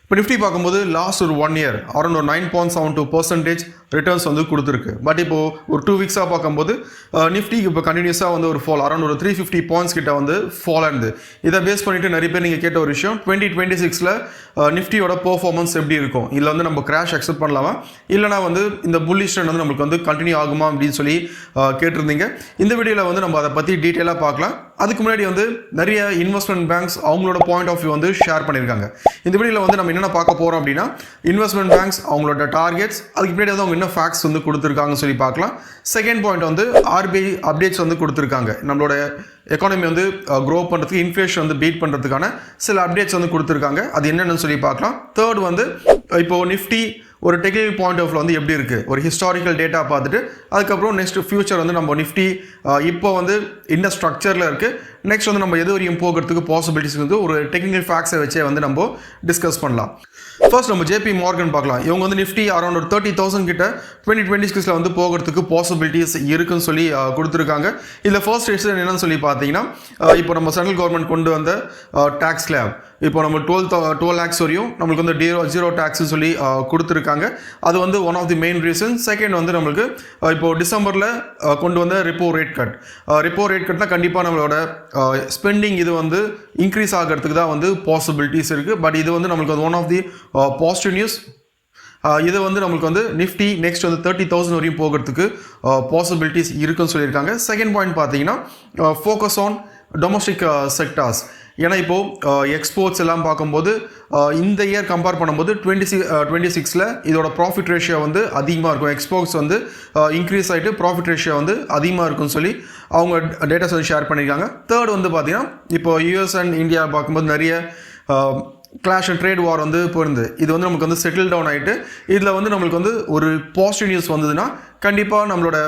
இப்போ நிஃப்டி பார்க்கும்போது லாஸ்ட் ஒரு 1 இயர் அரௌண்ட் ஒரு 9.72% ரிட்டர்ன்ஸ் வந்து கொடுத்துருக்கு. பட் இப்போது ஒரு 2 வீக்ஸாக பார்க்கும்போது நிஃப்டிக்கு இப்போ கண்டினியூஸாக வந்து ஒரு ஃபால் அரௌண்ட் ஒரு 350 பாயிண்ட்ஸ் கிட்ட வந்து ஃபால் ஆனது. இதை பேஸ் பண்ணிவிட்டு நிறைய பேர் நீங்கள் கேட்ட ஒரு விஷயம் 2026 நிஃப்டியோட பெர்ஃபார்மன்ஸ் எப்படி இருக்கும், இதில் வந்து நம்ம கிராஷ் அக்செப்ட் பண்ணலாமா, இல்லைனா வந்து இந்த புல்லிஷ் ட்ரெண்ட் வந்து நம்மளுக்கு வந்து கண்டினியூ ஆகுமா அப்படின்னு சொல்லி கேட்டிருந்தீங்க. இந்த வீடியோவில் வந்து நம்ம அதை பற்றி டீட்டெயிலாக பார்க்கலாம். அதுக்கு முன்னாடி வந்து நிறைய இன்வெஸ்ட்மெண்ட் பேங்க்ஸ் அவங்களோட பாயிண்ட் ஆஃப் வியூ வந்து ஷேர் பண்ணியிருக்காங்க. இந்த வீடியோவில் வந்து நம்ம என்னென்ன பார்க்க போகிறோம் அப்படின்னா இன்வெஸ்ட்மெண்ட் பேங்க்ஸ் அவங்களோட டார்கெட்ஸ், அதுக்கு முன்னாடி வந்து அவங்க என்ன ஃபேக்ட்ஸ் வந்து கொடுத்துருக்காங்கன்னு சொல்லி பார்க்கலாம். செகண்ட் பாயிண்ட் வந்து RBI அப்டேட்ஸ் வந்து கொடுத்துருக்காங்க. நம்மளோட எக்கானமி வந்து க்ரோ பண்ணுறதுக்கு, இன்ஃப்ளேஷன் வந்து பீட் பண்ணுறதுக்கான சில அப்டேட்ஸ் வந்து கொடுத்துருக்காங்க. அது என்னென்னு சொல்லி பார்க்கலாம். தேர்ட் வந்து இப்போது நிஃப்டி ஒரு டெக்னிக்கல் பாயிண்ட் ஆஃப் வந்து எப்படி இருக்குது, ஒரு ஹிஸ்டாரிக்கல் டேட்டா பார்த்துட்டு அதுக்கப்புறம் நெக்ஸ்ட் ஃபியூச்சர் வந்து நம்ம நிஃப்டி இப்போ வந்து என்ன ஸ்ட்ரக்சரில் இருக்குது, நெக்ஸ்ட் வந்து நம்ம எது வரையும் போகிறதுக்கு பாசிபிலிட்டிஸ் வந்து ஒரு டெக்னிக்கல் ஃபேக்ட்ஸை வச்சே வந்து நம்ம டிஸ்கஸ் பண்ணலாம். ஃபர்ஸ்ட் நம்ம JP Morgan பார்க்கலாம். இவங்க வந்து நிஃப்டி அரௌண்ட் ஒரு 30,000 கிட்ட 2026 வந்து போகிறதுக்கு பாசிபிலிட்டிஸ் இருக்குன்னு சொல்லி கொடுத்துருக்காங்க. இதில் ஃபர்ஸ்ட் ரீசன் என்னன்னு சொல்லி பார்த்தீங்கன்னா இப்போ நம்ம சென்ட்ரல் கவர்மெண்ட் கொண்டு வந்த டேக்ஸ் ஸ்லாப், இப்போ நம்ம 12 lakhs வரையும் நம்மளுக்கு வந்து ஜீரோ டேக்ஸ்ன்னு சொல்லி கொடுத்துருக்காங்க. அது வந்து one of the main reason. Second வந்து நம்மளுக்கு இப்போ டிசம்பரில் கொண்டு வந்த ரிப்போ ரேட் கட்னா கண்டிப்பாக நம்மளோட ஸ்பெண்டிங் இது வந்து இன்க்ரீஸ் ஆகிறதுக்கு தான் வந்து பாசிபிலிட்டிஸ் இருக்குது. பட் இது வந்து நம்மளுக்கு வந்து one of the positive news. இது வந்து நம்மளுக்கு வந்து நிஃப்டி நெக்ஸ்ட் வந்து 30,000 வரையும் போகிறதுக்கு பாசிபிலிட்டிஸ் இருக்குன்னு சொல்லியிருக்காங்க. செகண்ட் பாயிண்ட் பார்த்தீங்கன்னா ஃபோக்கஸ் ஆன் டொமஸ்டிக் செக்டார்ஸ். ஏன்னா இப்போது எக்ஸ்போர்ட்ஸ் எல்லாம் பார்க்கும்போது இந்த இயர் கம்பேர் பண்ணும்போது 26 இதோட ப்ராஃபிட் ரேஷியோ வந்து அதிகமாக இருக்கும். எக்ஸ்போர்ட்ஸ் வந்து இன்க்ரீஸ் ஆகிட்டு ப்ராஃபிட் ரேஷியோ வந்து அதிகமாக இருக்குன்னு சொல்லி அவங்க டேட்டாஸ் வந்து ஷேர் பண்ணியிருக்காங்க. தேர்ட் வந்து பார்த்தீங்கன்னா இப்போ US அண்ட் இந்தியா பார்க்கும்போது நிறைய கிளாஷ் அண்ட் ட்ரேட் வார் வந்து போயிருந்து. இது வந்து நமக்கு வந்து செட்டில் டவுன் ஆகிட்டு இதில் வந்து நம்மளுக்கு வந்து ஒரு பாசிட்டிவ் நியூஸ் வந்ததுன்னா கண்டிப்பாக நம்மளோட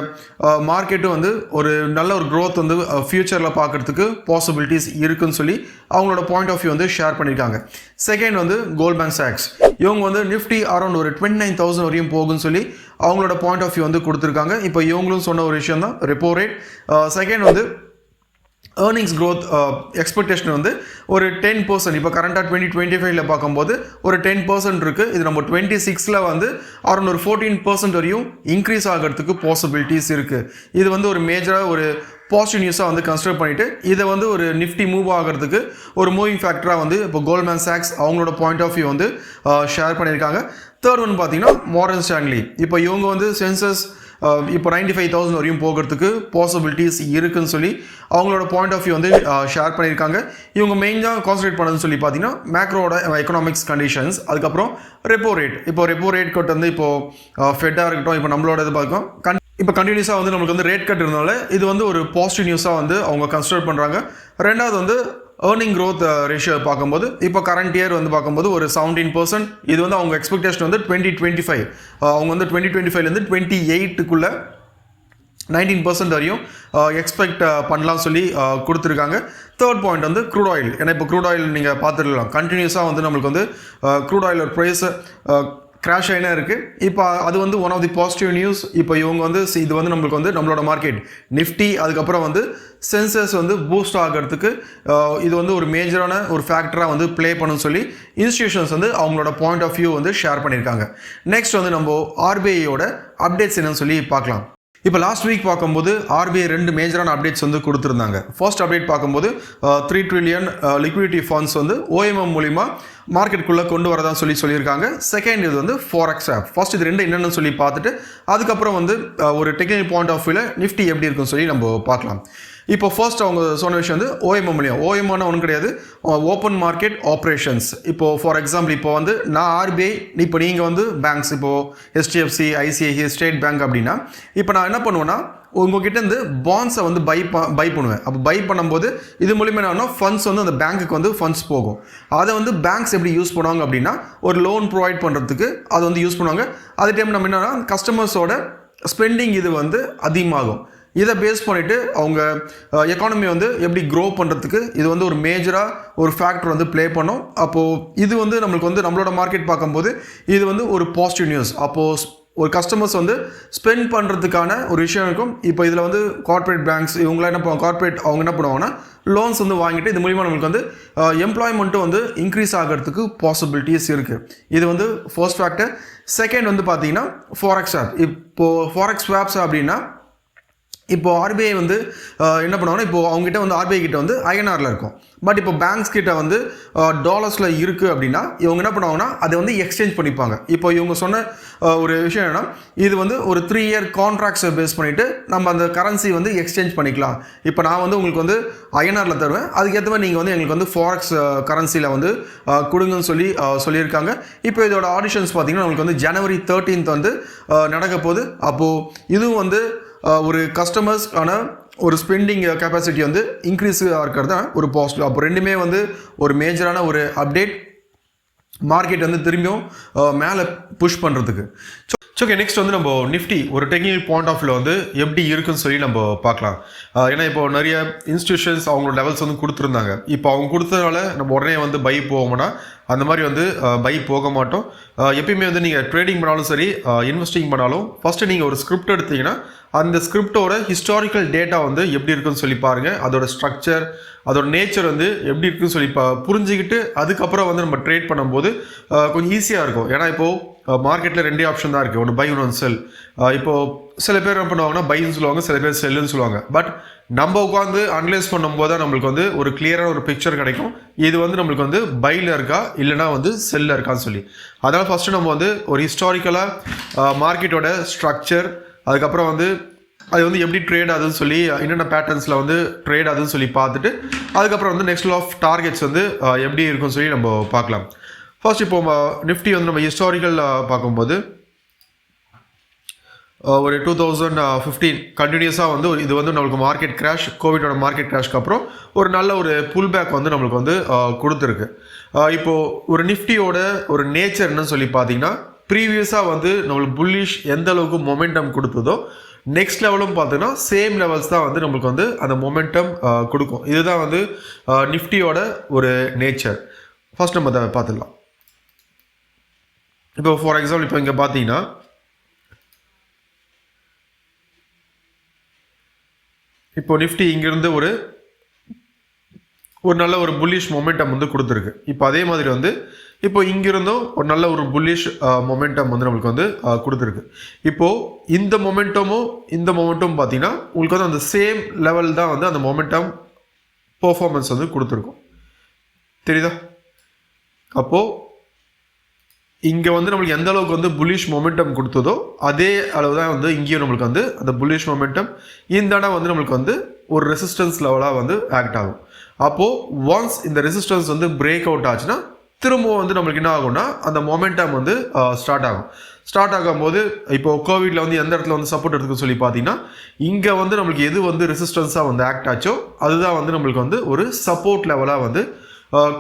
மார்க்கெட்டும் வந்து ஒரு நல்ல ஒரு க்ரோத் வந்து ஃப்யூச்சரில் பார்க்குறதுக்கு பாசிபிலிட்டிஸ் இருக்குன்னு சொல்லி அவங்களோட பாயிண்ட் ஆஃப் வியூ வந்து ஷேர் பண்ணியிருக்காங்க. செகண்ட் வந்து கோல்ட்மேன் சாக்ஸ். இவங்க வந்து நிஃப்டி அரௌண்ட் ஒரு 29,000 வரையும் போகுன்னு சொல்லி அவங்களோட பாயிண்ட் ஆஃப் வியூ வந்து கொடுத்துருக்காங்க. இப்போ இவங்களும் சொன்ன ஒரு விஷயம் தான் ரெப்போ ரேட். செகண்ட் வந்து ஏர்னிங்ஸ் க்ரோத் எக்ஸ்பெக்டேஷன் வந்து ஒரு 10%. இப்போ கரண்டாக 2025 பார்க்கும்போது ஒரு 10% இருக்குது. இது நம்ம 26 வந்து அரௌண்ட் ஒரு 14% வரையும் இன்க்ரீஸ் ஆகிறதுக்கு பாசிபிலிட்டிஸ் இருக்குது. இது வந்து ஒரு மேஜராக ஒரு பாசிட்டிவ் நியூஸாக வந்து கன்சிடர் பண்ணிவிட்டு இதை வந்து ஒரு நிஃப்டி மூவ் ஆகிறதுக்கு ஒரு மூவிங் ஃபேக்டராக வந்து இப்போ கோல்ட்மேன் சாக்ஸ் அவங்களோட பாயிண்ட் ஆஃப் வியூ வந்து ஷேர் பண்ணியிருக்காங்க. தேர்ட் ஒன் பார்த்தீங்கன்னா மார்கன் ஸ்டான்லி. இப்போ இவங்க வந்து சென்சஸ் இப்போ 95,000 வரையும் போகிறதுக்கு பாசிபிலிட்டிஸ் இருக்குன்னு சொல்லி அவங்களோட பாயிண்ட் ஆஃப் வியூ வந்து ஷேர் பண்ணியிருக்காங்க. இவங்க மெயினாக கான்சன்ட்ரேட் பண்ணதுன்னு சொல்லி பார்த்தீங்கன்னா மேக்ரோட எக்கனாமிக்ஸ் கண்டிஷன்ஸ், அதுக்கப்புறம் ரெப்போ ரேட். இப்போ ரெப்போ ரேட் கட் வந்து இப்போது ஃபெட்டாக இருக்கட்டும், இப்போ நம்மளோட இது பார்க்கும் இப்போ கண்டினியூஸாக வந்து நம்மளுக்கு வந்து ரேட் கட் இருந்தனால இது வந்து ஒரு பாசிட்டிவ் நியூஸாக வந்து அவங்க கன்சிடர் பண்ணுறாங்க. ரெண்டாவது வந்து ஏர்னிங் க்ரோத் ரேஷியோ பார்க்கும்போது இப்போ கரண்ட் இயர் வந்து பார்க்கும்போது ஒரு 17%. இது வந்து அவங்க எக்ஸ்பெக்டேஷன் வந்து 2025 அவங்க வந்து 2025 28க்குள்ளே 19% வரையும் எக்ஸ்பெக்ட் பண்ணலாம் சொல்லி கொடுத்துருக்காங்க. தேர்ட் பாயிண்ட் வந்து க்ரூட் ஆயில். ஏன்னா இப்போ க்ரூட் ஆயில் நீங்கள் பார்த்துருக்கலாம் கண்டினியூஸாக வந்து நம்மளுக்கு வந்து க்ரூட் ஆயிலோட ப்ரைஸ் கிராஷ் ஆகினா இருக்குது. இப்போ அது வந்து one of the positive news. இப்போ இவங்க வந்து இது வந்து நம்மளுக்கு வந்து நம்மளோட மார்க்கெட் நிஃப்டி அதுக்கப்புறம் வந்து சென்சஸ் வந்து பூஸ்ட் ஆகிறதுக்கு இது வந்து ஒரு மேஜரான ஒரு ஃபேக்டராக வந்து ப்ளே பண்ணுன்னு சொல்லி இன்ஸ்டிடியூஷன்ஸ் வந்து அவங்களோட பாயிண்ட் ஆஃப் வியூ வந்து ஷேர் பண்ணியிருக்காங்க. நெக்ஸ்ட் வந்து நம்ம RBIயோட அப்டேட்ஸ் என்னன்னு சொல்லி பார்க்கலாம். இப்போ லாஸ்ட் வீக் பார்க்கும்போது RBI 2 மேஜரான அப்டேட்ஸ் வந்து கொடுத்துருந்தாங்க. ஃபர்ஸ்ட் அப்டேட் பார்க்கும்போது 3 ட்ரில்லியன் லிக்விடிட்டி ஃபண்ட்ஸ் வந்து OMM மூலிமா மார்க்கெட்டுக்குள்ளே கொண்டு வரதான் சொல்லியிருக்காங்க. செகண்ட் இது வந்து ஃபாரெக்ஸ் ஆப். ஃபர்ஸ்ட் இது 2 என்னென்னு சொல்லி பார்த்துட்டு அதுக்கப்புறம் வந்து ஒரு டெக்னிக்கல் பாயிண்ட் ஆஃப் வியூவில் நிஃப்டி எப்படி இருக்குன்னு சொல்லி நம்ம பார்க்கலாம். இப்போ ஃபர்ஸ்ட் அவங்க சொன்ன விஷயம் வந்து OMM மூலியம். OMMனா ஒன்றும் கிடையாது, ஓப்பன் மார்க்கெட் ஆப்ரேஷன்ஸ். இப்போது ஃபார் எக்ஸாம்பிள் இப்போ வந்து நான் RBI, இப்போ நீங்கள் வந்து பேங்க்ஸ், இப்போது HDFC, ICICI, ஸ்டேட் பேங்க் அப்படின்னா இப்போ நான் என்ன பண்ணுவேன்னா உங்ககிட்ட இருந்து பாண்ட்ஸை வந்து பை பண்ணுவேன். அப்போ பை பண்ணும்போது இது மூலிமா என்ன ஃபண்ட்ஸ் வந்து அந்த பேங்க்குக்கு வந்து ஃபண்ட்ஸ் போகும். அதை வந்து பேங்க்ஸ் எப்படி யூஸ் பண்ணுவாங்க அப்படின்னா ஒரு லோன் ப்ரொவைட் பண்ணுறதுக்கு அதை வந்து யூஸ் பண்ணுவாங்க. அதே டைம் நம்ம என்னன்னா கஸ்டமர்ஸோட ஸ்பெண்டிங் இது வந்து அதிகமாகும். இதை பேஸ் பண்ணிவிட்டு அவங்க எக்கானமி வந்து எப்படி க்ரோ பண்ணுறதுக்கு இது வந்து ஒரு மேஜராக ஒரு ஃபேக்டர் வந்து ப்ளே பண்ணும். அப்போது இது வந்து நம்மளுக்கு வந்து நம்மளோட மார்க்கெட் பார்க்கும்போது இது வந்து ஒரு பாசிட்டிவ் நியூஸ். அப்போது ஒரு கஸ்டமர்ஸ் வந்து ஸ்பெண்ட் பண்ணுறதுக்கான ஒரு விஷயம் இருக்கும். இப்போ இதில் வந்து கார்ப்பரேட் பேங்க்ஸ் இவங்களாம் என்ன கார்ப்பரேட் அவங்க என்ன பண்ணுவாங்கன்னா லோன்ஸ் வந்து வாங்கிட்டு இது மூலிமா நம்மளுக்கு வந்து எம்ப்ளாய்மெண்ட்டும் வந்து இன்க்ரீஸ் ஆகிறதுக்கு பாசிபிலிட்டிஸ் இருக்குது. இது வந்து ஃபர்ஸ்ட் ஃபேக்டர். செகண்ட் வந்து பார்த்தீங்கன்னா ஃபாரெக்ஸ் ஆப். இப்போது ஃபாரெக்ஸ் ஆப்ஸ் அப்படின்னா இப்போது ஆர்பிஐ வந்து என்ன பண்ணுவாங்கன்னா இப்போது அவங்ககிட்ட வந்து ஆர்பிஐ கிட்ட வந்து ஐஎன்ஆரில் இருக்கும். பட் இப்போ பேங்க்ஸ் கிட்ட வந்து டாலர்ஸில் இருக்குது அப்படின்னா இவங்க என்ன பண்ணுவாங்கன்னா அதை வந்து எக்ஸ்சேஞ்ச் பண்ணிப்பாங்க. இப்போ இவங்க சொன்ன ஒரு விஷயம் என்னென்னா இது வந்து ஒரு 3 இயர் கான்ட்ராக்ட்ஸை பேஸ் பண்ணிவிட்டு நம்ம அந்த கரன்சி வந்து எக்ஸ்சேஞ்ச் பண்ணிக்கலாம். இப்போ நான் வந்து உங்களுக்கு வந்து ஐஎன்ஆரில் தருவேன், அதுக்கேற்ற மாதிரி நீங்கள் வந்து எங்களுக்கு வந்து ஃபாரெக்ஸ் கரன்சியில் வந்து கொடுங்கன்னு சொல்லியிருக்காங்க. இப்போ இதோட ஆடிஷன்ஸ் பார்த்தீங்கன்னா உங்களுக்கு வந்து ஜனவரி 13 வந்து நடக்க போகுது. அப்போது இதுவும் வந்து ஒரு கஸ்டமர்ஸ்க்கான ஒரு ஸ்பெண்டிங் கெப்பாசிட்டி வந்து இன்க்ரீஸாக இருக்கிறது தான் ஒரு பாசிட்டிவ். அப்போ ரெண்டுமே வந்து ஒரு மேஜரான ஒரு அப்டேட் மார்க்கெட் வந்து திரும்பியும் மேலே புஷ் பண்ணுறதுக்கு. ஓகே, நெக்ஸ்ட் வந்து நம்ம நிஃப்டி ஒரு டெக்னிக்கல் பாயிண்ட் ஆஃப் வியூ வந்து எப்படி இருக்குன்னு சொல்லி நம்ம பார்க்கலாம். ஏன்னா இப்போ நிறைய இன்ஸ்டியூஷன்ஸ் அவங்களோட லெவல்ஸ் வந்து கொடுத்துருந்தாங்க. இப்போ அவங்க கொடுத்ததுனால நம்ம உடனே வந்து பை போவோம்னா அந்த மாதிரி வந்து பை போக மாட்டோம். எப்பயுமே வந்து நீங்கள் ட்ரேடிங் பண்ணாலும் சரி இன்வெஸ்டிங் பண்ணாலும் ஃபஸ்ட்டு நீங்கள் ஒரு ஸ்கிரிப்ட் எடுத்தீங்கன்னா அந்த ஸ்கிரிப்டோட ஹிஸ்டாரிக்கல் டேட்டா வந்து எப்படி இருக்குன்னு சொல்லி பாருங்கள். அதோட ஸ்ட்ரக்சர் அதோட நேச்சர் வந்து எப்படி இருக்குன்னு சொல்லி புரிஞ்சுக்கிட்டு அதுக்கப்புறம் வந்து நம்ம ட்ரேட் பண்ணும்போது கொஞ்சம் ஈஸியாக இருக்கும். ஏன்னா இப்போது மார்க்கெட்டில் 2 ஆப்ஷன் தான் இருக்குது, ஒன்று பை ஒன்று செல். இப்போது சில பேர் என்ன பண்ணுவாங்கன்னா பைன்னு சொல்லுவாங்க, சில பேர் செல்லுன்னு சொல்லுவாங்க. பட் நம்ம உட்காந்து அனலைஸ் பண்ணும்போது தான் நம்மளுக்கு வந்து ஒரு கிளியரான ஒரு பிக்சர் கிடைக்கும். இது வந்து நம்மளுக்கு வந்து பையில் இருக்கா இல்லைனா வந்து செல்லில் இருக்கான்னு சொல்லி. அதனால் ஃபஸ்ட்டு நம்ம வந்து ஒரு ஹிஸ்டாரிக்கலாக மார்க்கெட்டோட ஸ்ட்ரக்சர், அதுக்கப்புறம் வந்து அது வந்து எப்படி ட்ரேட் ஆகுதுன்னு சொல்லி என்னென்ன பேட்டர்ன்ஸில் வந்து ட்ரேட் ஆகுதுன்னு சொல்லி பார்த்துட்டு அதுக்கப்புறம் வந்து நெக்ஸ்ட் ஆஃப் டார்கெட்ஸ் வந்து எப்படி இருக்குன்னு சொல்லி நம்ம பார்க்கலாம். ஃபர்ஸ்ட் இப்போ நிஃப்டி வந்து நம்ம ஹிஸ்டாரிக்கல் பார்க்கும்போது ஒரு 2015 கண்டினியூஸாக வந்து இது வந்து நம்மளுக்கு மார்க்கெட் கிராஷ், கோவிடோட மார்க்கெட் கிராஷ்க்கு அப்புறம் ஒரு நல்ல ஒரு புல் பேக் வந்து நம்மளுக்கு வந்து கொடுத்துருக்கு. இப்போது ஒரு நிஃப்டியோட ஒரு நேச்சர் என்னன்னு சொல்லி பார்த்தீங்கன்னா ப்ரீவியஸாக வந்து நம்மளுக்கு புல்லிஷ் எந்த அளவுக்கு மொமெண்டம் கொடுத்ததோ நெக்ஸ்ட் லெவலும் பார்த்தீங்கன்னா சேம் லெவல்ஸ் தான் வந்து நம்மளுக்கு வந்து அந்த மொமெண்டம் கொடுக்கும். இதுதான் வந்து நிஃப்டியோட ஒரு நேச்சர். ஃபர்ஸ்ட் நம்ம அதை பார்த்துடலாம். இப்போ ஃபார் எக்ஸாம்பிள் இப்போ இங்கே பார்த்தீங்கன்னா இப்போ நிஃப்டி இங்கிருந்து ஒரு நல்ல ஒரு புல்லிஷ் மொமெண்டம் வந்து கொடுத்துருக்கு. இப்போ அதே மாதிரி வந்து இப்போ இங்கிருந்தும் ஒரு நல்ல ஒரு புல்லிஷ் மொமெண்டம் வந்து நம்மளுக்கு வந்து கொடுத்துருக்கு. இப்போது இந்த மொமெண்ட்டும் பார்த்தீங்கன்னா உங்களுக்கு வந்து அந்த சேம் லெவல் தான் வந்து அந்த மொமெண்டம் பர்ஃபார்மன்ஸ் வந்து கொடுத்துருக்கும். தெரியுதா? அப்போது இங்கே வந்து நம்மளுக்கு எந்த அளவுக்கு வந்து புல்லிஷ் மொமெண்டம் கொடுத்ததோ அதே அளவு தான் வந்து இங்கேயும் நம்மளுக்கு வந்து அந்த புல்லிஷ் மொமெண்டம் இந்த இடம் வந்து நம்மளுக்கு வந்து ஒரு ரெசிஸ்டன்ஸ் லெவலாக வந்து ஆக்ட் ஆகும். அப்போது ஒன்ஸ் இந்த ரெசிஸ்டன்ஸ் வந்து பிரேக் அவுட் ஆச்சுன்னா திரும்பவும் வந்து நம்மளுக்கு என்ன ஆகும்னா அந்த மொமெண்டம் வந்து ஸ்டார்ட் ஆகும்போது இப்போது கோவிடில் வந்து எந்த இடத்துல வந்து சப்போர்ட் எடுத்துக்க சொல்லி பார்த்தீங்கன்னா இங்கே வந்து நம்மளுக்கு எது வந்து ரெசிஸ்டன்ஸாக வந்து ஆக்ட் ஆச்சோ அதுதான் வந்து நம்மளுக்கு வந்து ஒரு சப்போர்ட் லெவலாக வந்து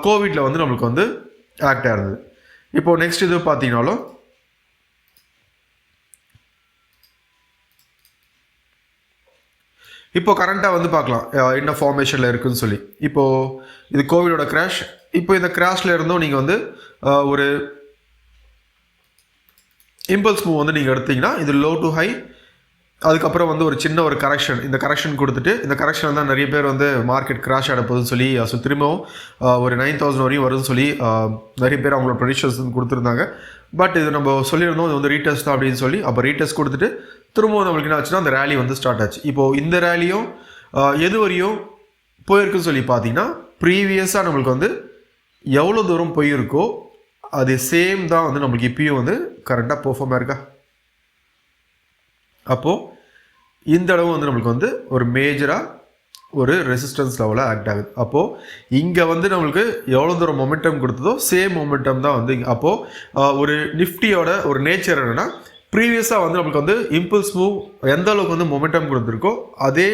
கோவிடில் வந்து நம்மளுக்கு வந்து ஆக்ட் ஆயிருந்தது. இப்போது நெக்ஸ்ட் இது பார்த்தீங்கன்னாலும் இப்போ கரண்ட்டாக வந்து பார்க்கலாம் என்ன ஃபார்மேஷனில் இருக்குதுன்னு சொல்லி. இப்போது இது கோவிடோட கிராஷ். இப்போ இந்த கிராஷில் இருந்தும் நீங்கள் வந்து ஒரு இம்பல்ஸ் மூவ் வந்து நீங்கள் எடுத்தீங்கன்னா இது லோ டு ஹை, அதுக்கப்புறம் வந்து ஒரு சின்ன ஒரு கரெக்ஷன், இந்த கரெக்ஷன் கொடுத்துட்டு இந்த கரெக்ஷன் தான் நிறைய பேர் வந்து மார்க்கெட் கிராஷ் ஆட போகுதுன்னு சொல்லி திரும்பவும் ஒரு 9,000 வரையும் வருதுன்னு சொல்லி நிறைய பேர் அவங்களோட ப்ரெடிக்ஷன்ஸ் வந்து கொடுத்துருந்தாங்க. பட் இது நம்ம சொல்லியிருந்தோம் இது வந்து ரீடெஸ்ட் தான் அப்படின்னு சொல்லி. அப்போ ரீடெஸ்ட் கொடுத்துட்டு திரும்பவும் நம்மளுக்கு என்ன ஆச்சுன்னா அந்த ரேலி வந்து ஸ்டார்ட் ஆச்சு. இப்போது இந்த ரேலியும் எது வரையும் போயிருக்குன்னு சொல்லி பார்த்தீங்கன்னா ப்ரீவியஸாக நம்மளுக்கு வந்து எவ்வளோ தூரம் போயிருக்கோ அது சேம் தான் வந்து நம்மளுக்கு இப்பயும் வந்து கரெக்டாக பெர்ஃபார்மாக இருக்கா. அப்போது இந்த அளவு வந்து நம்மளுக்கு வந்து ஒரு மேஜராக ஒரு ரெசிஸ்டன்ஸ் லெவலாக ஆக்ட் ஆகுது. அப்போது இங்கே வந்து நம்மளுக்கு எவ்வளோ தூரம் மொமெண்டம் கொடுத்ததோ சேம் மொமெண்டம் தான் வந்து அப்போது ஒரு நிஃப்டியோட ஒரு நேச்சர் என்னென்னா ப்ரீவியஸாக வந்து நம்மளுக்கு வந்து இம்பல்ஸ் மூவ் எந்த அளவுக்கு வந்து மொமெண்டம் கொடுத்துருக்கோ அதே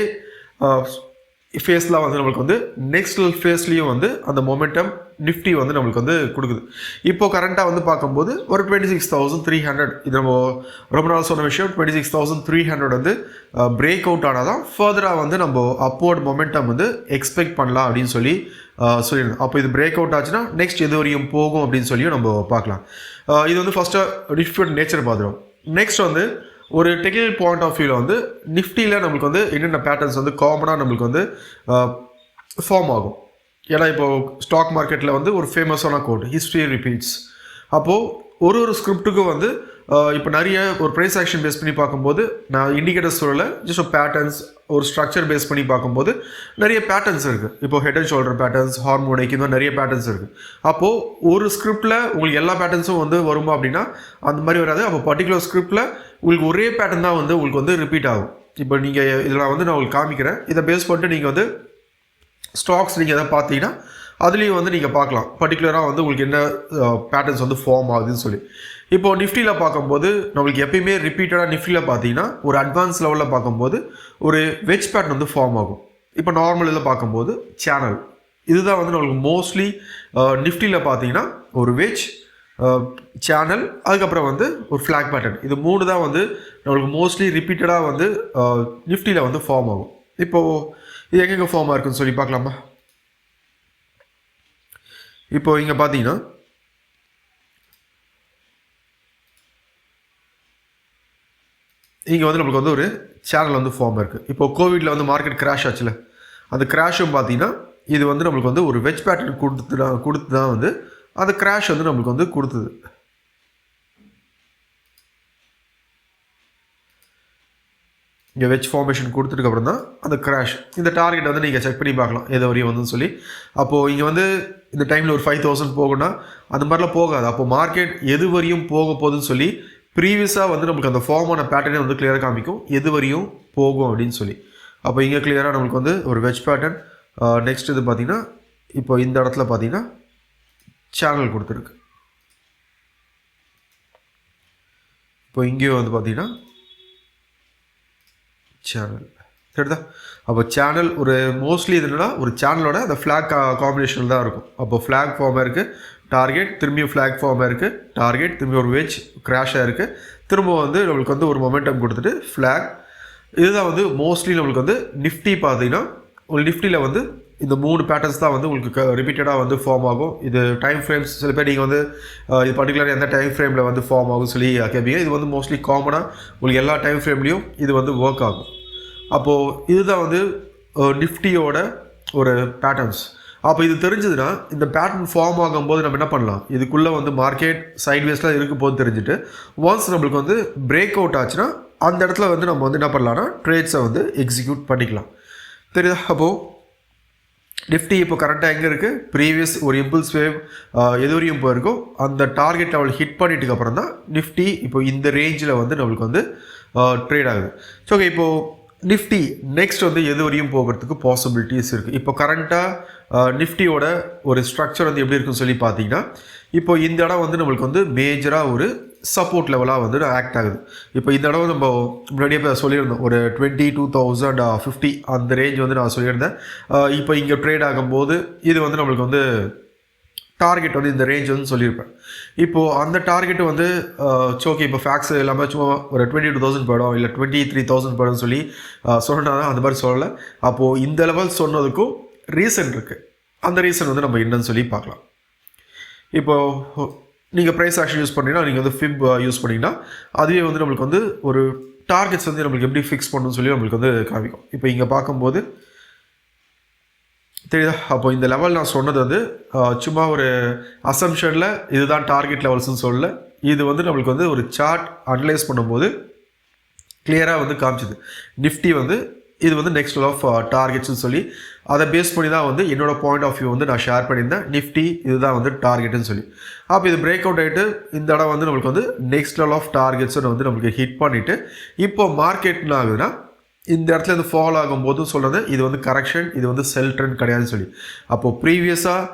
ஃபேஸில் வந்து நம்மளுக்கு வந்து நெக்ஸ்ட் ஃபேஸ்லேயும் வந்து அந்த மொமெண்டம் நிஃப்டி வந்து நம்மளுக்கு வந்து கொடுக்குது. இப்போது கரண்ட்டாக வந்து பார்க்கும்போது ஒரு 26,300 இது நம்ம ரொம்ப நாள் சொன்ன விஷயம். 26,300 வந்து பிரேக் அவுட் ஆனால் தான் ஃபர்தராக வந்து நம்ம அப்வர்ட் மொமெண்டம் வந்து எக்ஸ்பெக்ட் பண்ணலாம் அப்படின்னு சொல்லி சொல்லியிருந்தோம். அப்போ இது பிரேக் அவுட் ஆச்சுன்னா நெக்ஸ்ட் எது வரையும் போகும் அப்படின்னு சொல்லியும் நம்ம பார்க்கலாம். இது வந்து ஃபஸ்ட்டாக நிஃப்டியோட நேச்சர் பார்த்துடும். நெக்ஸ்ட் வந்து ஒரு டெக்னிக்கல் பாயிண்ட் ஆஃப் வியூவில் வந்து நிஃப்டியில் நம்மளுக்கு வந்து என்னென்ன பேட்டர்ன்ஸ் வந்து காமனாக நம்மளுக்கு வந்து ஃபார்ம் ஆகும். ஏன்னா இப்போது ஸ்டாக் மார்க்கெட்டில் வந்து ஒரு ஃபேமஸான கோட் ஹிஸ்ட்ரி ரிப்பீட்ஸ். அப்போது ஒரு ஸ்கிரிப்ட்டுக்கும் வந்து இப்போ நிறைய ஒரு ப்ரைஸ் ஆக்ஷன் பேஸ் பண்ணி பார்க்கும்போது நான் இண்டிகேட்டர்ஸ் சொல்லலை, ஜஸ்ட் பேட்டர்ன்ஸ் ஒரு ஸ்ட்ரக்சர் பேஸ் பண்ணி பார்க்கும்போது நிறைய பேட்டர்ன்ஸ் இருக்குது. இப்போ head and shoulder patterns, harmonic, இந்த மாதிரி நிறைய பேட்டர்ன்ஸ் இருக்குது. அப்போது ஒரு ஸ்கிரிப்டில் உங்களுக்கு எல்லா பேட்டர்ன்ஸும் வந்து வருமா அப்படின்னா அந்த மாதிரி வராது. அப்போ பர்டிகுலர் ஸ்கிரிப்டில் உங்களுக்கு ஒரே பேட்டர்ன் தான் வந்து உங்களுக்கு வந்து ரிப்பீட் ஆகும். இப்போ நீங்கள் இதில் வந்து நான் உங்களுக்கு காமிக்கிறேன், இதை பேஸ் பண்ணிட்டு நீங்கள் வந்து ஸ்டாக்ஸ் நீங்கள் எதாவது பார்த்தீங்கன்னா அதுலேயும் வந்து நீங்கள் பார்க்கலாம் பர்டிகுலராக வந்து உங்களுக்கு என்ன பேட்டர்ன்ஸ் வந்து ஃபார்ம் ஆகுதுன்னு சொல்லி. இப்போது நிஃப்டியில் பார்க்கும்போது நம்மளுக்கு எப்பயுமே ரிப்பீட்டடாக நிஃப்டியில் பார்த்தீங்கன்னா ஒரு அட்வான்ஸ் லெவலில் பார்க்கும்போது ஒரு வெஜ் பேட்டர்ன் வந்து ஃபார்ம் ஆகும். இப்போ நார்மல் இதில் பார்க்கும்போது சேனல் இதுதான் வந்து நம்மளுக்கு மோஸ்ட்லி நிஃப்டியில் பார்த்தீங்கன்னா ஒரு வெஜ் சேனல், அதுக்கப்புறம் வந்து ஒரு ஃப்ளாக் பேட்டர்ன், இது 3 தான் வந்து நம்மளுக்கு மோஸ்ட்லி ரிப்பீட்டடாக வந்து நிஃப்டியில் வந்து ஃபார்ம் ஆகும். இப்போது இது எங்கெங்கே ஃபார்ம் ஆகுதுன்னு சொல்லி பார்க்கலாமா? இப்போ இங்கே பார்த்தீங்கன்னா இங்கே வந்து நம்மளுக்கு வந்து ஒரு சேனல் வந்து ஃபார்ம் இருக்குது. இப்போ கோவிடில் வந்து மார்க்கெட் கிராஷ் ஆச்சுல, அந்த கிராஷும் பார்த்தீங்கன்னா இது வந்து நம்மளுக்கு வந்து ஒரு வெஜ் பேட்டர்ன் கொடுத்து தான் வந்து அந்த கிராஷ் வந்து நம்மளுக்கு வந்து கொடுத்தது. இங்கே வெஜ் ஃபார்மேஷன் கொடுத்ததுக்கப்புறம் தான் அந்த கிராஷ். இந்த டார்கெட் வந்து நீங்கள் செக் பண்ணி பார்க்கலாம் எது வரையும் வந்துன்னு சொல்லி. அப்போது இங்கே வந்து இந்த டைமில் ஒரு 5000 போகும்னா அந்த மாதிரிலாம் போகாது. அப்போது மார்க்கெட் எது வரையும் போக போகுதுன்னு சொல்லி ப்ரீவியஸாக வந்து நமக்கு அந்த ஃபார்மான பேட்டர்னே வந்து கிளியராக காமிக்கும் எது வரையும் போகும் அப்படின்னு சொல்லி. அப்போ இங்கே கிளியராக நம்மளுக்கு வந்து ஒரு வெஜ் பேட்டர்ன். நெக்ஸ்ட் இது பார்த்திங்கன்னா இப்போ இந்த இடத்துல பார்த்திங்கன்னா சேனல் கொடுத்துருக்கு. இப்போ இங்கேயும் வந்து பார்த்திங்கன்னா சேனல் சரிதா. அப்போ சேனல் ஒரு மோஸ்ட்லி இது என்னன்னா ஒரு சேனலோட அந்த ஃப்ளாக் காம்பினேஷனில் தான் இருக்கும். அப்போ ஃப்ளாக் ஃபார்மாக இருக்குது, டார்கெட் திரும்பியும் ஃப்ளாக் ஃபார்மாக இருக்குது, டார்கெட் திரும்பி ஒரு வெஜ் கிராஷாக இருக்குது, திரும்ப வந்து நம்மளுக்கு வந்து ஒரு மொமெண்டம் கொடுத்துட்டு ஃப்ளாக். இதுதான் வந்து மோஸ்ட்லி நம்மளுக்கு வந்து நிஃப்டி பார்த்தீங்கன்னா ஒரு நிஃப்டியில் வந்து இந்த 3 பேட்டர்ன்ஸ் தான் வந்து உங்களுக்கு ரிப்பீட்டடாக வந்து ஃபார்ம் ஆகும். இது டைம் ஃப்ரேம்ஸ் சில பேர் நீங்கள் வந்து இது பர்டிகுலர் எந்த டைம் ஃப்ரேமில் வந்து ஃபார்ம் ஆகும்னு சொல்லி கேட்பீங்க. இது வந்து மோஸ்ட்லி காமனாக உங்களுக்கு எல்லா டைம் ஃப்ரேம்லேயும் இது வந்து ஒர்க் ஆகும். அப்போது இதுதான் வந்து நிஃப்டியோட ஒரு பேட்டர்ன்ஸ். அப்போ இது தெரிஞ்சதுன்னா இந்த பேட்டர்ன் ஃபார்ம் ஆகும்போது நம்ம என்ன பண்ணலாம், இதுக்குள்ளே வந்து மார்க்கெட் சைட்வேஸில் இருக்கும் போது தெரிஞ்சுட்டு ஒன்ஸ் நம்மளுக்கு வந்து பிரேக் அவுட் ஆச்சுன்னா அந்த இடத்துல வந்து நம்ம வந்து என்ன பண்ணலாம்னா ட்ரேட்ஸை வந்து எக்ஸிக்யூட் பண்ணிக்கலாம். தெரியுதா? அப்போது நிஃப்டி இப்போ கரெக்டாக எங்கே இருக்குது, ப்ரீவியஸ் ஒரு இம்பல்ஸ் வேவ் எது வரையும் போயிருக்கோ அந்த டார்கெட் லெவல் ஹிட் பண்ணிட்டுக்கு அப்புறம் தான் நிஃப்டி இப்போ இந்த ரேஞ்சில் வந்து நம்மளுக்கு வந்து ட்ரேட் ஆகுது. ஸோ ஓகே, இப்போது நிஃப்டி நெக்ஸ்ட் வந்து எது வரையும் போகிறதுக்கு பாசிபிலிட்டிஸ் இருக்குது. இப்போ கரண்ட்டாக நிஃப்டியோட ஒரு ஸ்ட்ரக்சர் வந்து எப்படி இருக்குன்னு சொல்லி பார்த்தீங்கன்னா இப்போ இந்த இடம் வந்து நம்மளுக்கு வந்து மேஜராக ஒரு சப்போர்ட் லெவலாக வந்து ஆக்ட் ஆகுது. இப்போ இந்த இடம் நம்ம முன்னாடியே சொல்லியிருந்தோம் ஒரு 22,050 அந்த ரேஞ்ச் வந்து நான் சொல்லியிருந்தேன். இப்போ இங்கே ட்ரேட் ஆகும்போது இது வந்து நம்மளுக்கு வந்து டார்கெட் வந்து இந்த ரேஞ்ச் வந்து சொல்லியிருப்பேன். இப்போது அந்த டார்கெட்டு வந்து ஓகே இப்போ ஃபேக்ஸ் இல்லாமல் சும்மா ஒரு 22,000 போயிடும் இல்லை 23,000 போயிடும்னு சொல்லி சொன்னால் அந்த மாதிரி சொல்லலை. அப்போது இந்த லெவல் சொன்னதுக்கும் ரீசன் இருக்குது. அந்த ரீசன் வந்து நம்ம என்னன்னு சொல்லி பார்க்கலாம். இப்போது நீங்கள் ப்ரைஸ் ஆக்ஷன் யூஸ் பண்ணிங்கன்னா நீங்கள் வந்து ஃபிப் யூஸ் பண்ணிங்கன்னா அதுவே வந்து நம்மளுக்கு வந்து ஒரு டார்கெட்ஸ் வந்து நம்மளுக்கு எப்படி ஃபிக்ஸ் பண்ணணும்னு சொல்லி நம்மளுக்கு வந்து காமிக்கும். இப்போ இங்கே பார்க்கும்போது தெரியுதா? அப்போ இந்த லெவல் நான் சொன்னது வந்து சும்மா ஒரு அசம்ஷனில் இதுதான் டார்கெட் லெவல்ஸ்னு சொல்லலை. இது வந்து நம்மளுக்கு வந்து ஒரு சார்ட் அனலைஸ் பண்ணும்போது கிளியராக வந்து காமிச்சிது. நிஃப்டி வந்து இது வந்து நெக்ஸ்ட் லெவல் ஆஃப் டார்கெட்ஸ்னு சொல்லி அதை பேஸ் பண்ணி தான் வந்து என்னோடய பாயிண்ட் ஆஃப் வியூ வந்து நான் ஷேர் பண்ணியிருந்தேன். நிஃப்டி இதுதான் வந்து டார்கெட்டுன்னு சொல்லி. அப்போ இது பிரேக் அவுட் ஆகிட்டு இந்த இடம் வந்து நம்மளுக்கு வந்து நெக்ஸ்ட் லெவல் ஆஃப் டார்கெட்ஸை வந்து நம்மளுக்கு ஹிட் பண்ணிவிட்டு இப்போ மார்க்கெட்னு ஆகுதுன்னா இந்த இடத்துல இருந்து ஃபால் ஆகும்போதும் சொல்கிறது இது வந்து கரெக்ஷன், இது வந்து செல் ட்ரெண்ட் கிடையாதுன்னு சொல்லி. அப்போது ப்ரீவியஸாக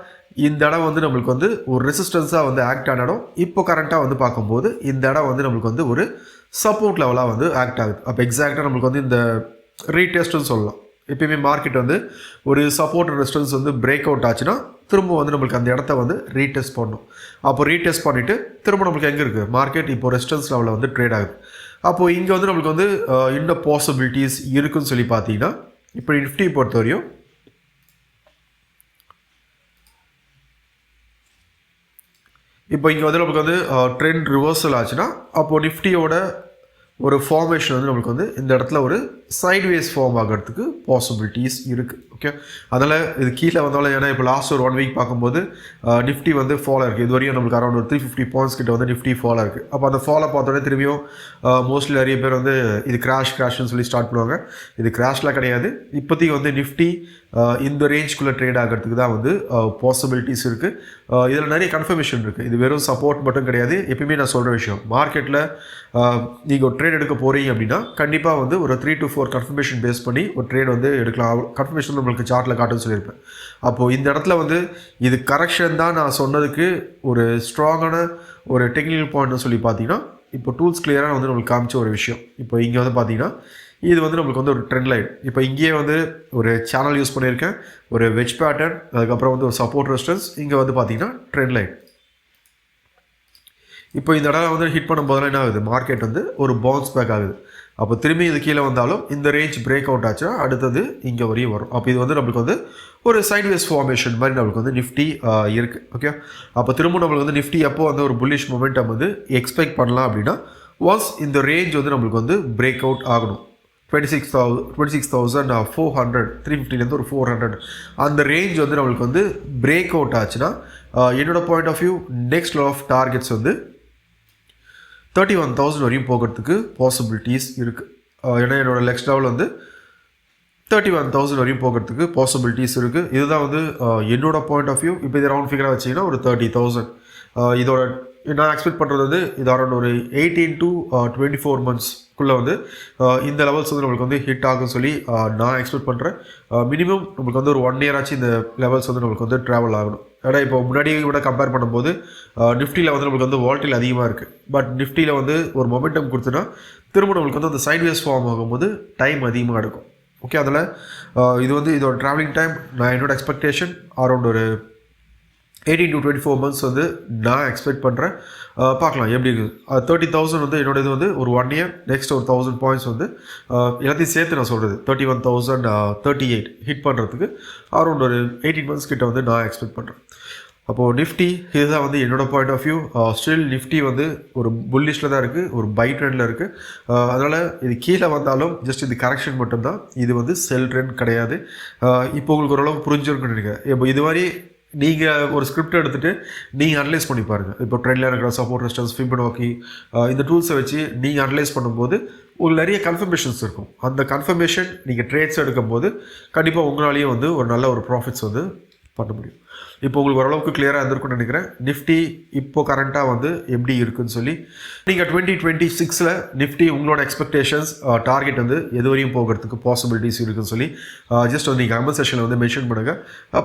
இந்த இடம் வந்து நம்மளுக்கு வந்து ஒரு ரெசிஸ்டன்ஸாக வந்து ஆக்ட் ஆன இடம். இப்போ கரண்ட்டாக வந்து பார்க்கும்போது இந்த இடம் வந்து நம்மளுக்கு வந்து ஒரு சப்போர்ட் லெவலாக வந்து ஆக்ட் ஆகுது. அப்போ எக்ஸாக்டாக நம்மளுக்கு வந்து இந்த ரீடெஸ்ட்னு சொல்லலாம். எப்பயுமே மார்க்கெட் வந்து ஒரு சப்போர்ட் ரெசிஸ்டன்ஸ் வந்து பிரேக் அவுட் ஆச்சுன்னா திரும்ப வந்து நம்மளுக்கு அந்த இடத்த வந்து ரீடெஸ்ட் பண்ணணும். அப்போ ரீடெஸ்ட் பண்ணிவிட்டு திரும்ப நம்மளுக்கு எங்கே இருக்குது மார்க்கெட் இப்போ ரெசிஸ்டன்ஸ் லெவலில் வந்து ட்ரேட் ஆகுது. அப்போது இங்கே வந்து நம்மளுக்கு வந்து என்ன பாசிபிலிட்டிஸ் இருக்குதுன்னு சொல்லி பார்த்தீங்கன்னா இப்போ நிஃப்டி பொறுத்தவரையும் இப்போ இங்கே வந்து நமக்கு வந்து ட்ரெண்ட் ரிவர்சல் ஆச்சுன்னா அப்போது நிஃப்டியோட ஒரு ஃபார்மேஷன் வந்து நம்மளுக்கு வந்து இந்த இடத்துல ஒரு சைட்வேஸ் ஃபார்ம் ஆகிறதுக்கு பாசிபிலிட்டிஸ் இருக்குது. ஓகே, அதனால் இது கீழே வந்தாலும் ஏன்னா இப்போ லாஸ்ட் ஒரு 1 வீக் பார்க்கும்போது நிஃப்டி வந்து ஃபாலாக இருக்குது. இது வரையும் நம்மளுக்கு அரௌண்ட் ஒரு 350 பாயிண்ட்ஸ் கிட்ட வந்து நிஃப்டி ஃபாலாக இருக்குது. அப்போ அந்த ஃபாலை பார்த்தோன்னே திரும்பியும் மோஸ்ட்லி நிறைய பேர் வந்து இது கிராஷ்னு சொல்லி ஸ்டார்ட் பண்ணுவாங்க. இது கிராஷ்லாம் கிடையாது. இப்போதைக்கு வந்து நிஃப்டி இந்த ரேஞ்சுக்குள்ளே ட்ரேட் ஆகிறதுக்கு தான் வந்து பாசிபிலிட்டிஸ் இருக்குது. இதில் நிறைய கன்ஃபர்மேஷன் இருக்குது. இது வெறும் சப்போர்ட் மட்டும் கிடையாது. எப்பயுமே நான் சொல்கிற விஷயம், மார்க்கெட்டில் நீங்கள் ஒரு ட்ரேட் எடுக்க போகிறீங்க அப்படின்னா கண்டிப்பாக வந்து ஒரு 3 to 4 கன்ஃபர்மேஷன் பேஸ் பண்ணி ஒரு ட்ரேட் வந்து எடுக்கலாம். கன்ஃபர்மேஷன் நம்மளுக்கு சார்ட்டில் காட்டுன்னு சொல்லியிருப்பேன். அப்போது இந்த இடத்துல வந்து இது கரெக்ஷன் தான் நான் சொன்னதுக்கு ஒரு ஸ்ட்ராங்கான ஒரு டெக்னிக்கல் பாயிண்ட்னு சொல்லி பார்த்தீங்கன்னா இப்போ டூல்ஸ் கிளியராக வந்து நம்மளுக்கு காமிச்ச ஒரு விஷயம். இப்போ இங்கே வந்து பார்த்தீங்கன்னா இது வந்து நம்மளுக்கு வந்து ஒரு ட்ரெண்ட் லைன். இப்போ இங்கேயே வந்து ஒரு சேனல் யூஸ் பண்ணியிருக்கேன், ஒரு வெஜ் பேட்டர்ன், அதுக்கப்புறம் வந்து ஒரு சப்போர்ட் ரெசிஸ்டன்ஸ், இங்கே வந்து பார்த்தீங்கன்னா ட்ரெண்ட் லைன். இப்போ இந்த இடம் வந்து ஹிட் பண்ணும்போதெல்லாம் என்ன ஆகுது, மார்க்கெட் வந்து ஒரு பவுன்ஸ் பேக் ஆகுது. அப்போ திரும்பி இது கீழே வந்தாலும் இந்த ரேஞ்ச் பிரேக் அவுட் ஆச்சுன்னா அடுத்தது இங்கே வரையும் வரும். அப்போ இது வந்து நம்மளுக்கு வந்து ஒரு சைட்வேஸ் ஃபார்மேஷன் மாதிரி நம்மளுக்கு வந்து நிஃப்டி இருக்குது. ஓகே, அப்போ திரும்ப நம்மளுக்கு வந்து நிஃப்டி அப்போ வந்து ஒரு புல்லிஷ் மொமெண்டம் வந்து எக்ஸ்பெக்ட் பண்ணலாம் அப்படின்னா ஒன்ஸ் இந்த ரேஞ்ச் வந்து நம்மளுக்கு வந்து பிரேக் அவுட் ஆகணும். 26,400 350லேருந்து ஒரு 400 அந்த ரேஞ்ச் வந்து நம்மளுக்கு வந்து பிரேக் அவுட் ஆச்சுன்னா என்னோட point of view next level of targets வந்து 31,000 வரையும் போகிறதுக்கு பாசிபிலிட்டிஸ் இருக்குது. ஏன்னா என்னோடய நெக்ஸ்ட் லெவல் வந்து 31,000 வரையும் போகிறதுக்கு பாசிபிலிட்டிஸ் இருக்குது. இதுதான் வந்து என்னோட பாயிண்ட் ஆஃப் வியூ. இப்போ இது ரவுண்ட் ஃபிகராக வச்சிங்கன்னா ஒரு 30,000. இதோட நான் எக்ஸ்பெக்ட் பண்ணுறது வந்து இது அரௌண்ட் ஒரு 18 to 24 monthsக்குள்ளே வந்து இந்த லெவல்ஸ் வந்து நம்மளுக்கு வந்து ஹிட் ஆகும்னு சொல்லி நான் எக்ஸ்பெக்ட் பண்ணுறேன். மினிமம் நம்மளுக்கு வந்து ஒரு 1 year ஆச்சு இந்த லெவல்ஸ் வந்து நம்மளுக்கு வந்து ட்ராவல் ஆகணும். ஏன்னா இப்போ முன்னாடி விட கம்பேர் பண்ணும்போது நிஃப்டியில் வந்து நம்மளுக்கு வந்து வால்டில் அதிகமாக இருக்குது. பட் நிஃப்டியில் வந்து ஒரு மொமெண்டம் கொடுத்துன்னா திரும்ப நம்மளுக்கு வந்து அந்த சைட்வேஸ் ஃபார்ம் ஆகும்போது டைம் அதிகமாக எடுக்கும். ஓகே, அதில் இது வந்து இதோட ட்ராவலிங் டைம் நான் என்னோடய எக்ஸ்பெக்டேஷன் அரௌண்ட் ஒரு 18 to 24 months வந்து நான் எக்ஸ்பெக்ட் பண்ணுறேன். பார்க்கலாம் எப்படி இருக்குது. 30,000 வந்து என்னோட இது வந்து ஒரு 1 year, நெக்ஸ்ட் ஒரு 1000 பாயிண்ட்ஸ் வந்து எல்லாத்தையும் சேர்த்து நான் சொல்கிறது 31,038 ஹிட் பண்ணுறதுக்கு அரௌண்ட் ஒரு 18 months கிட்ட வந்து நான் எக்ஸ்பெக்ட் பண்ணுறேன். அப்போது நிஃப்டி இதுதான் வந்து என்னோடய point of view. Still Nifty வந்து ஒரு புல்லிஷில் தான் இருக்குது, ஒரு பை ட்ரெண்டில் இருக்குது. அதனால் இது கீழே வந்தாலும் ஜஸ்ட் இது கரெக்ஷன் மட்டும்தான், இது வந்து செல் ட்ரெண்ட் கிடையாது. இப்போ உங்களுக்கு ஓரளவுக்கு புரிஞ்சிருக்குன்னு நினைக்கிறேன். இப்போ இது மாதிரி நீங்கள் ஒரு ஸ்கிரிப்ட் எடுத்துகிட்டு நீங்கள் அனலைஸ் பண்ணி பாருங்கள். இப்போ ட்ரெண்டில் இருக்கிற சப்போர்ட் ரெசிஸ்டன்ஸ், ஃபிபொனாக்கி இந்த டூல்ஸை வச்சு நீங்கள் அனலைஸ் பண்ணும்போது உங்களுக்கு நிறைய கன்ஃபர்மேஷன்ஸ் இருக்கும். அந்த கன்ஃபர்மேஷன் நீங்கள் ட்ரேட்ஸ் எடுக்கும்போது கண்டிப்பாக உங்களாலேயும் வந்து ஒரு நல்ல ஒரு ப்ராஃபிட்ஸ் வந்து பண்ண முடியும். இப்போ உங்களுக்கு ஓரளவுக்கு கிளியராக இருந்திருக்குன்னு நினைக்கிறேன். நிஃப்டி இப்போ கரண்ட்டாக வந்து எப்படி இருக்குன்னு சொல்லி நீங்கள் 2026 நிஃப்டி உங்களோட எக்ஸ்பெக்டேஷன்ஸ் டார்கெட் வந்து எது வரையும் போகிறதுக்கு பாசிபிலிட்டிஸ் இருக்குன்னு சொல்லி ஜஸ்ட் வந்து நீங்கள் கமெண்ட் செக்ஷனில் வந்து மென்ஷன் பண்ணுங்கள்.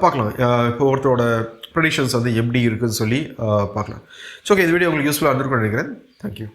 பார்க்கலாம் இப்போ ஒருத்தரோட ப்ரெடிக்ஷன்ஸ் வந்து எப்படி இருக்குன்னு சொல்லி பார்க்கலாம். ஸோ ஓகே, இந்த வீடியோ உங்களுக்கு யூஸ்ஃபுல்லாக இருந்திருக்குன்னு நினைக்கிறேன். தேங்க்யூ.